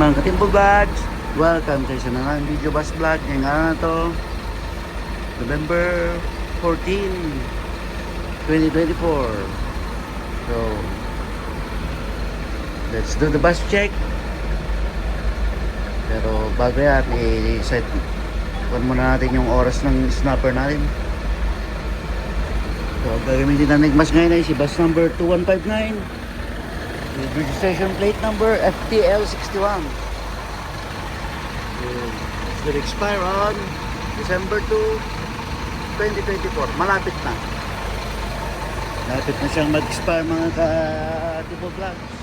mga Katimbo Vlogs. Welcome sa isa na lang video bus vlog. Ngayong araw na to, November 14, 2024. So, let's do the bus check. Pero bago yan, i-set muna natin yung oras ng snapper natin. So, gagamitin na nagmas ngayon ay si bus number 2159 with registration plate number FTL61. It will expire on December 2, 2024. Malapit na. Malapit na siyang mag-expire mga ka-tipo vlogs.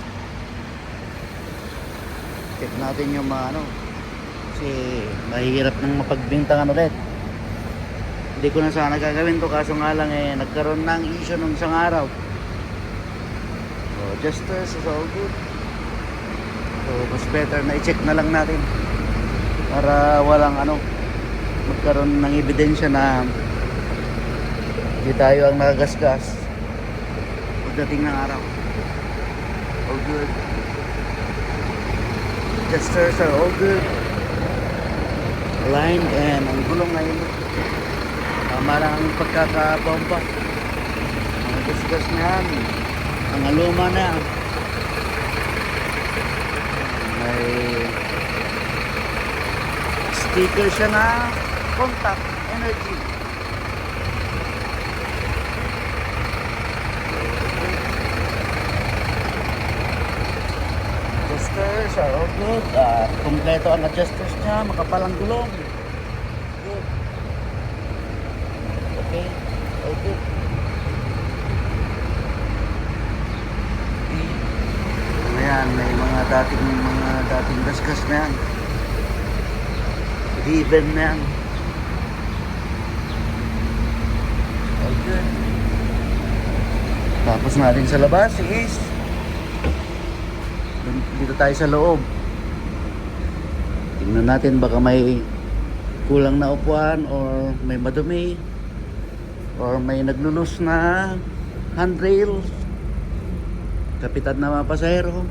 Check natin yung mga kasi mahirap nang mapagbintangan ulit. Hindi ko na sana gagawin to, kaso nga lang nagkaroon ng issue nung isang araw. So just is all good. So mas better na i-check na lang natin para walang magkaroon ng ebidensya na hindi tayo ang nakagasgas pagdating ng araw. All good. Gestures are all good. Aligned, and ang gulong ngayon tama lang ang pagkakabomba. Ang gasgas na yan, ang aluma na yan. May sticker siya na contact energy. Adjusters are all good. Kompleto ang adjusters niya, makapalang gulong. Good. Okay, all good. Ayan, may mga dating gasgas na yan. Even na yan. All good. Tapos natin sa labas is dito tayo sa loob. Tingnan natin baka may kulang na upuan or may madumi or may naglulus na handrail. Kapitan na mga pasahero.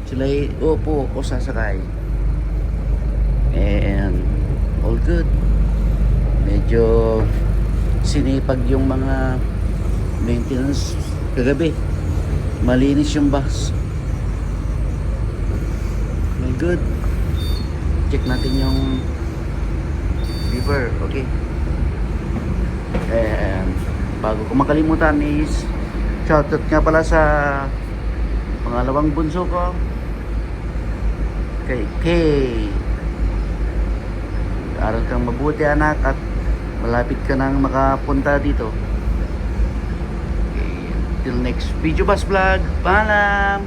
Sila'y upo o sasakay. And all good. Medyo sinipag yung mga maintenance kagabi. Malinis yung bus. All good. Check natin yung lever. Okay. And bago ko makalimutan is shoutout nga pala sa pangalawang bunso ko, kay Kay. Aral kang mabuti anak at malapit ka nang makapunta dito. Okay. Till next video bus vlog. Paalam!